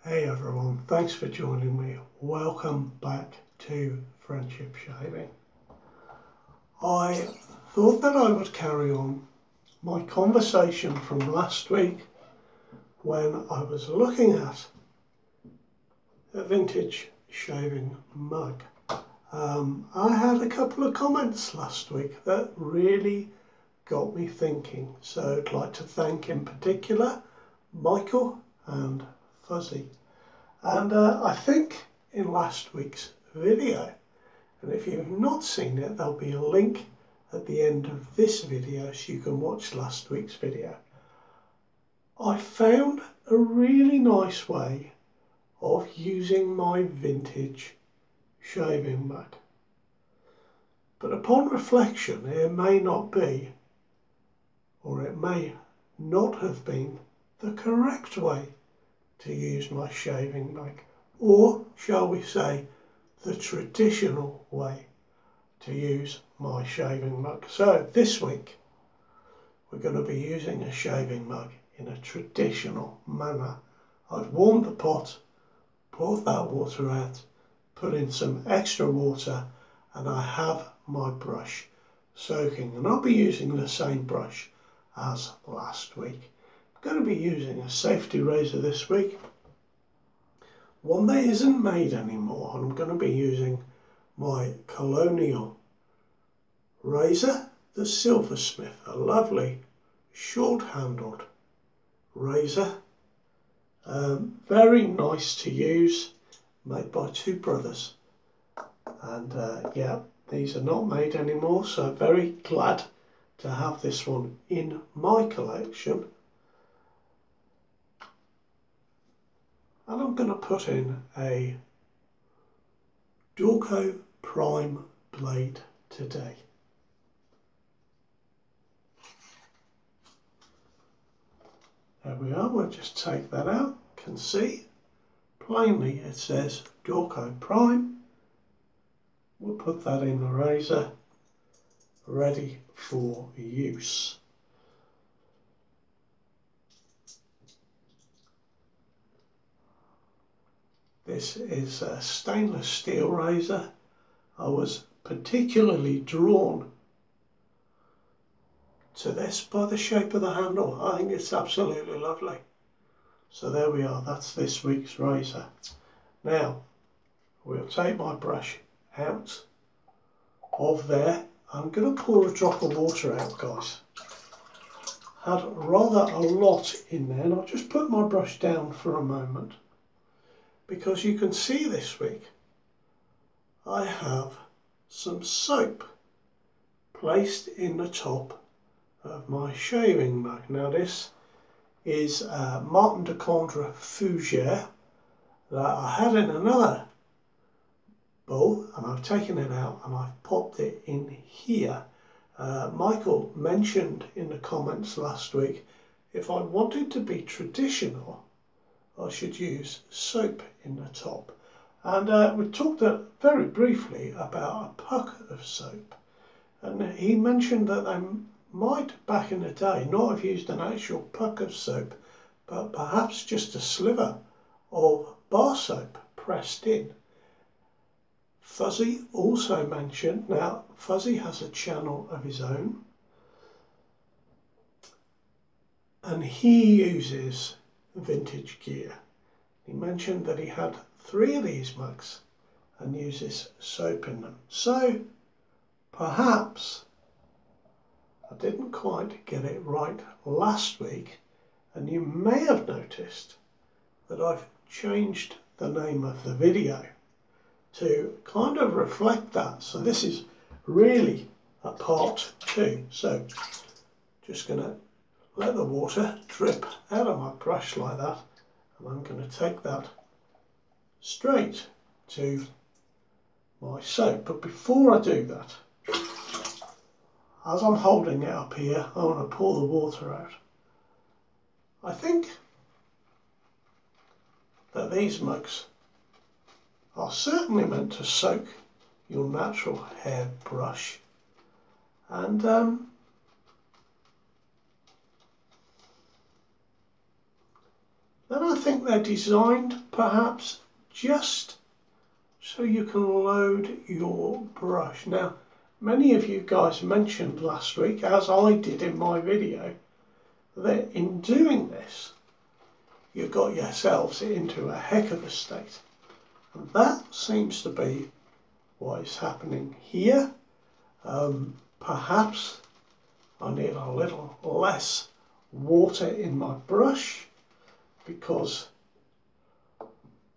Hey everyone, thanks for joining me. Welcome back to Friendship Shaving. I thought that I would carry on my conversation from last week when I was looking at a vintage shaving mug. I had a couple of comments last week that really got me thinking, so I'd like to thank in particular Michael and Fuzzy. And I think in last week's video, and if you've not seen it, there'll be a link at the end of this video so you can watch last week's video. I found a really nice way of using my vintage shaving mug. But upon reflection, it may not be, or it may not have been, the correct way to use my shaving mug, or shall we say the traditional way to use my shaving mug. So this week we're going to be using a shaving mug in a traditional manner. I've warmed the pot, poured that water out, put in some extra water, and I have my brush soaking, and I'll be using the same brush as last week. I'm going to be using a safety razor this week, one that isn't made anymore. I'm going to be using my Colonial Razor, the Silversmith, a lovely short-handled razor, very nice to use, made by two brothers, and yeah, these are not made anymore, so very glad to have this one in my collection. And I'm going to put in a Dulco Prime blade today. There we are, we'll just take that out. You can see plainly it says Dulco Prime. We'll put that in the razor, ready for use. This is a stainless steel razor. I was particularly drawn to this by the shape of the handle. I think it's absolutely lovely. So there we are, that's this week's razor. Now, we'll take my brush out of there. I'm going to pour a drop of water out, guys. Had rather a lot in there, and I'll just put my brush down for a moment, because you can see this week I have some soap placed in the top of my shaving mug. Now this is Martin de Candre Fougere that I had in another bowl, and I've taken it out and I've popped it in here. Michael mentioned in the comments last week, if I wanted to be traditional, I should use soap in the top. And we talked very briefly about a puck of soap, and he mentioned that they might back in the day not have used an actual puck of soap, but perhaps just a sliver of bar soap pressed in. Fuzzy also mentioned, now Fuzzy has a channel of his own, and he uses vintage gear. He mentioned that he had 3 of these mugs and uses soap in them. So perhaps I didn't quite get it right last week, and you may have noticed that I've changed the name of the video to kind of reflect that. So this is really a part 2. So just going to let the water drip out of my brush like that, and I'm going to take that straight to my soap. But before I do that, as I'm holding it up here, I want to pour the water out. I think that these mugs are certainly meant to soak your natural hair brush, and then I think they're designed perhaps just so you can load your brush. Now, many of you guys mentioned last week, as I did in my video, that in doing this, you got yourselves into a heck of a state. And that seems to be what is happening here. Perhaps I need a little less water in my brush because,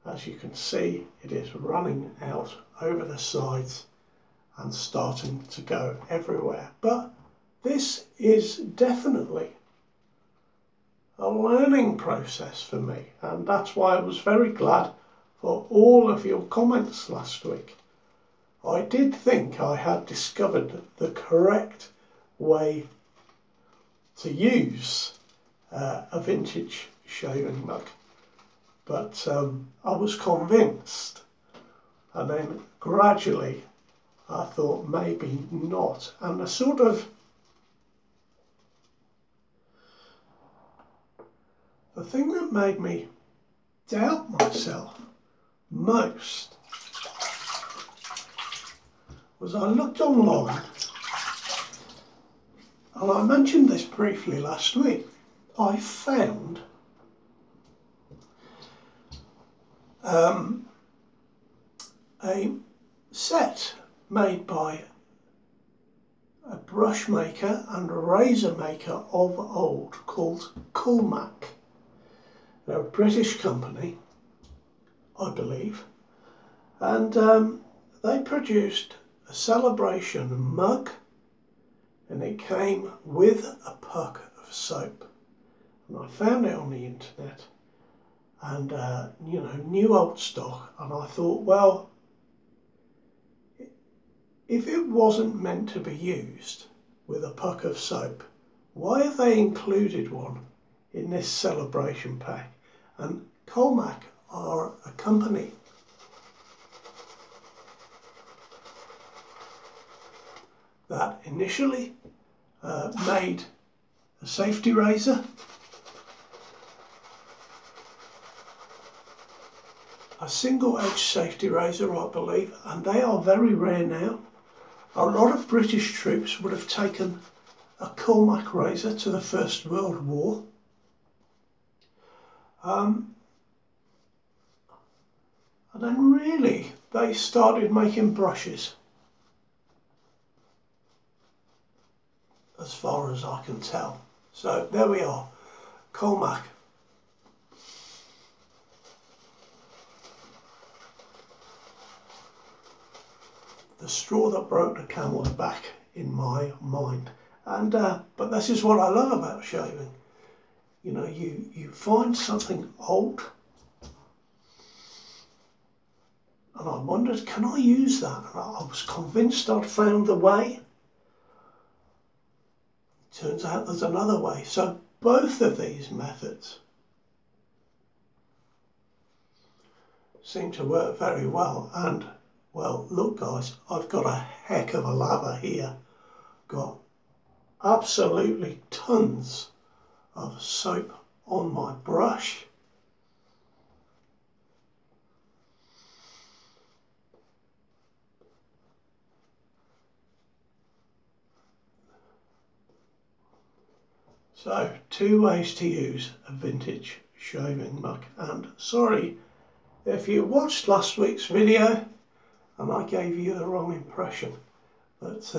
as you can see, it is running out over the sides and starting to go everywhere. But this is definitely a learning process for me, and that's why I was very glad for all of your comments last week. I did think I had discovered the correct way to use a vintage shaving mug, but I was convinced, and then gradually I thought maybe not, and the thing that made me doubt myself most was I looked online, and I mentioned this briefly last week. I found a set made by a brush maker and a razor maker of old called Colonial. They're a British company, I believe, and they produced a celebration mug, and it came with a puck of soap. And I found it on the internet, and you know, new old stock, and I thought, well, if it wasn't meant to be used with a puck of soap, why have they included one in this celebration pack? And Colonial are a company that initially made a safety razor, a single-edged safety razor, I believe, and they are very rare now. A lot of British troops would have taken a Colonial razor to the First World War. And then really they started making brushes, as far as I can tell. So there we are, Colonial. The straw that broke the camel's back in my mind. And but this is what I love about shaving. You know, you find something old, and I wondered, can I use that? And I was convinced I'd found the way. Turns out there's another way. So both of these methods seem to work very well. And well, look guys, I've got a heck of a lather here. Got absolutely tons of soap on my brush. So, two ways to use a vintage shaving mug. And sorry if you watched last week's video and I gave you the wrong impression, but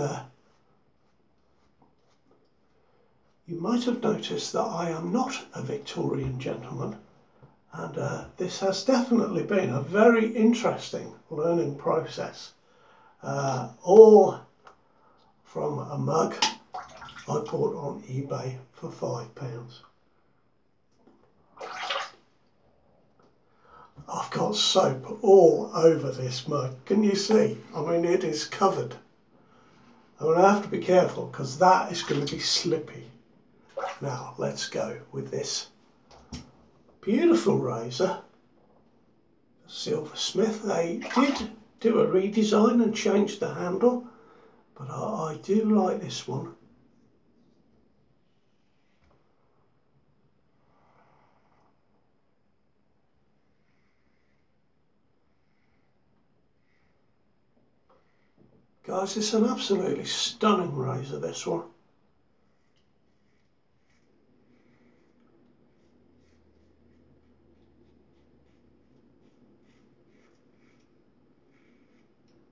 you might have noticed that I am not a Victorian gentleman, and this has definitely been a very interesting learning process, all from a mug I bought on eBay for £5. I've got soap all over this mug. Can you see? I mean, it is covered. I'm going to have to be careful because that is going to be slippy. Now, let's go with this beautiful razor, Silversmith. They did do a redesign and change the handle, but I do like this one. Guys, it's an absolutely stunning razor, this one.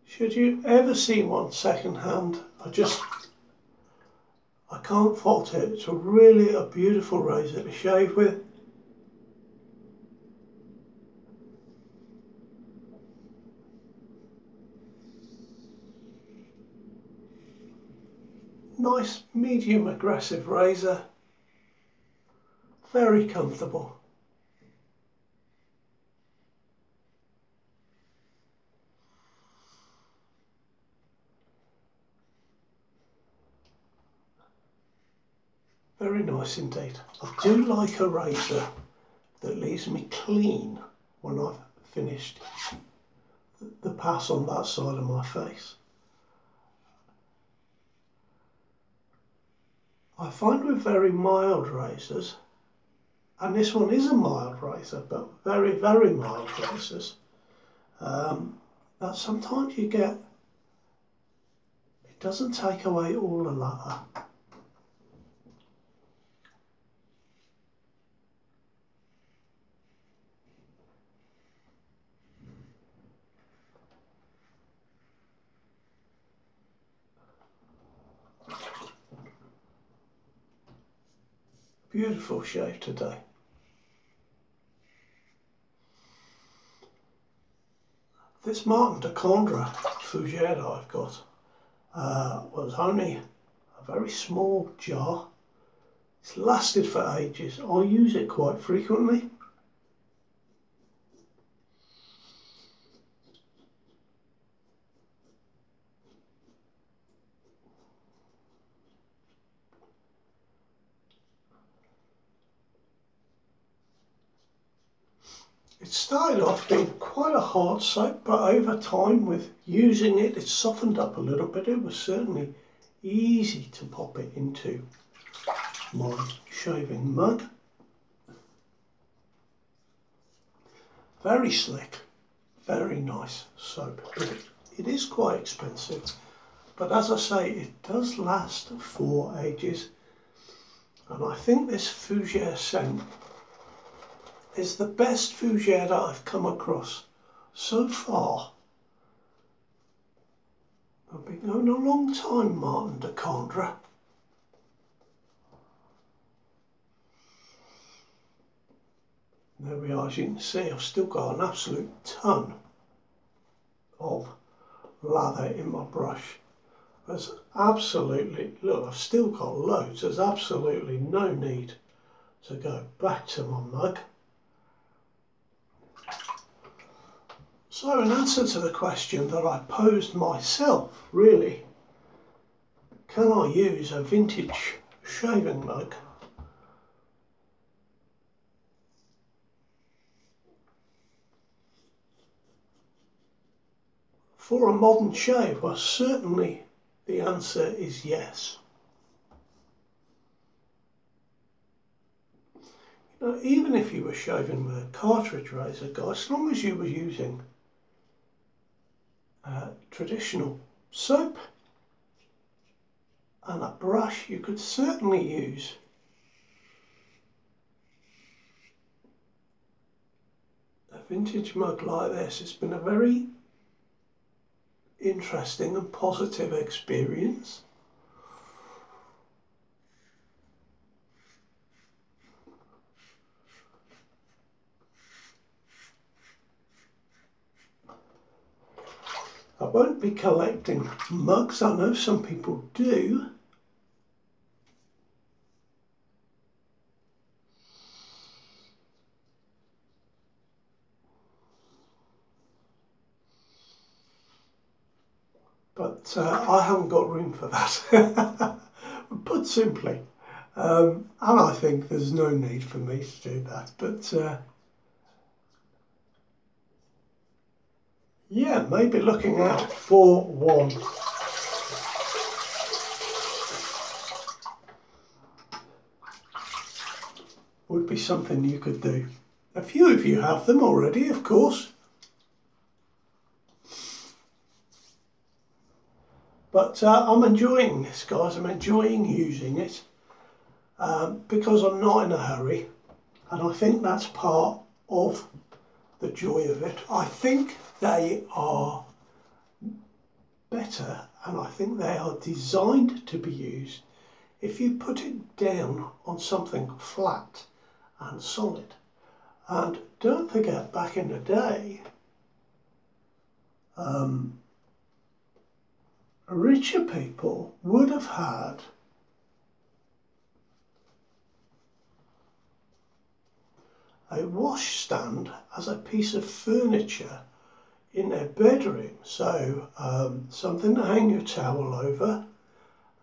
Should you ever see one second hand, I can't fault it. It's really a beautiful razor to shave with. Nice medium aggressive razor, very comfortable. Very nice indeed. I do like a razor that leaves me clean when I've finished the pass on that side of my face. I find with very mild razors, and this one is a mild razor, but very, very mild razors, that sometimes you get, it doesn't take away all the lather. Beautiful shave today. This Martin de Candre fougere that I've got was only a very small jar. It's lasted for ages. I use it quite frequently. It started off being quite a hard soap, but over time with using it, it's softened up a little bit. It was certainly easy to pop it into my shaving mug. Very slick, very nice soap. It is quite expensive, but as I say, it does last for ages. And I think this fougere scent is the best fougere that I've come across so far. I've been going a long time, Martin de Candre. There we are, as you can see, I've still got an absolute ton of lather in my brush. There's absolutely, look, I've still got loads. There's absolutely no need to go back to my mug. So in answer to the question that I posed myself, really, can I use a vintage shaving mug for a modern shave? Well, certainly the answer is yes. You know, even if you were shaving with a cartridge razor, guys, as long as you were using traditional soap and a brush, you could certainly use a vintage mug like this. It's been a very interesting and positive experience. I won't be collecting mugs. I know some people do. But I haven't got room for that, put simply. And I think there's no need for me to do that. But yeah, maybe looking out for one. Would be something you could do. A few of you have them already, of course. But I'm enjoying this, guys. I'm enjoying using it because I'm not in a hurry, and I think that's part of the joy of it. I think they are better, and I think they are designed to be used if you put it down on something flat and solid. And don't forget, back in the day, richer people would have had a washstand as a piece of furniture in their bedroom. So something to hang your towel over,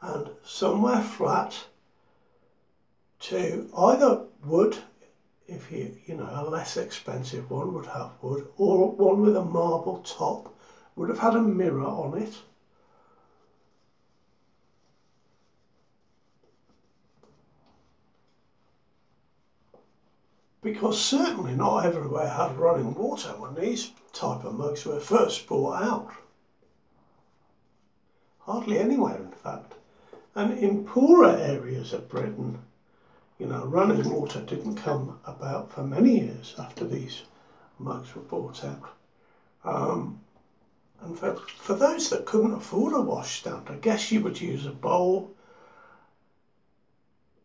and somewhere flat to either wood, if you know, a less expensive one would have wood, or one with a marble top would have had a mirror on it. Because certainly not everywhere had running water when these type of mugs were first brought out. Hardly anywhere, in fact. And in poorer areas of Britain, you know, running water didn't come about for many years after these mugs were brought out. And for those that couldn't afford a washstand, I guess you would use a bowl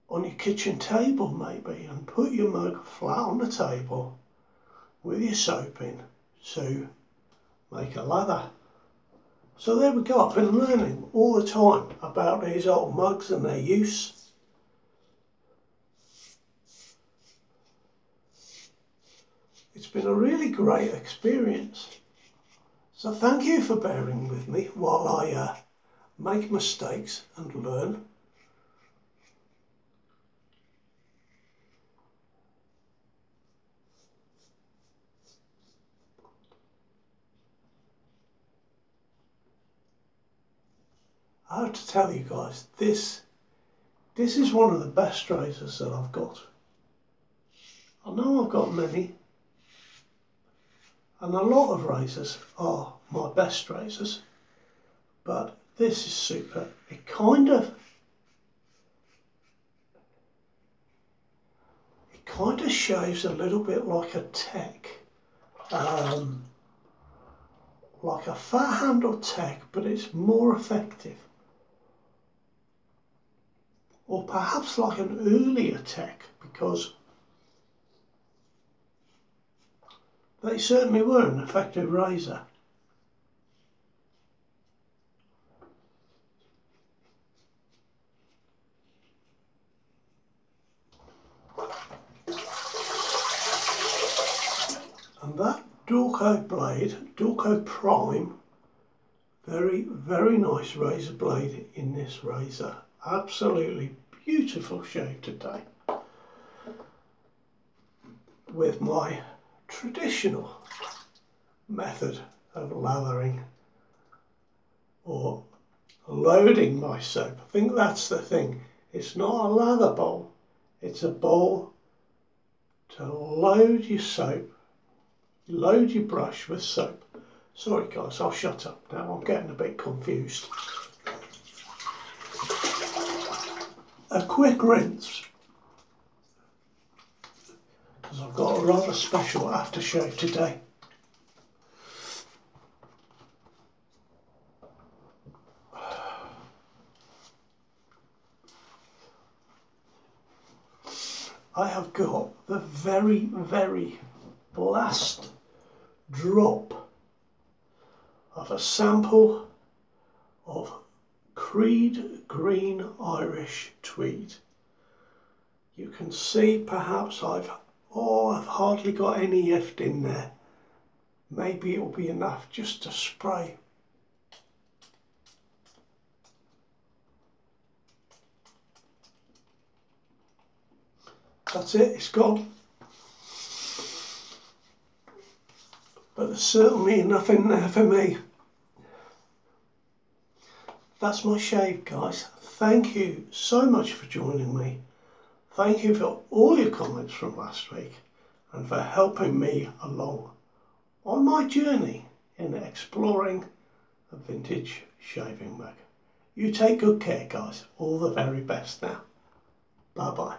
on your kitchen table maybe, and put your mug flat on the table with your soap in to make a lather. So there we go. I've been learning all the time about these old mugs and their use. It's been a really great experience. So thank you for bearing with me while I make mistakes and learn. I have to tell you guys, this is one of the best razors that I've got. I know I've got many, and a lot of razors are my best razors, but this is super. It kind of shaves a little bit like a tech, like a fat handle tech, but it's more effective. Or perhaps like an earlier tech, because they certainly were an effective razor. And that Dorco blade, Dorco Prime, very, very nice razor blade in this razor. Absolutely beautiful shave today, with my traditional method of lathering or loading my soap. I think that's the thing. It's not a lather bowl, it's a bowl to load your soap, load your brush with soap. Sorry guys, I'll shut up now, I'm getting a bit confused. A quick rinse, because I've got a rather special aftershave today. I have got the very, very last drop of a sample of Creed Green Irish Tweed. You can see perhaps I've hardly got any left in there. Maybe it'll be enough just to spray. That's it, it's gone. But there's certainly nothing there for me. That's my shave, guys. Thank you so much for joining me. Thank you for all your comments from last week and for helping me along on my journey in exploring a vintage shaving mug. You take good care, guys. All the very best now. Bye bye.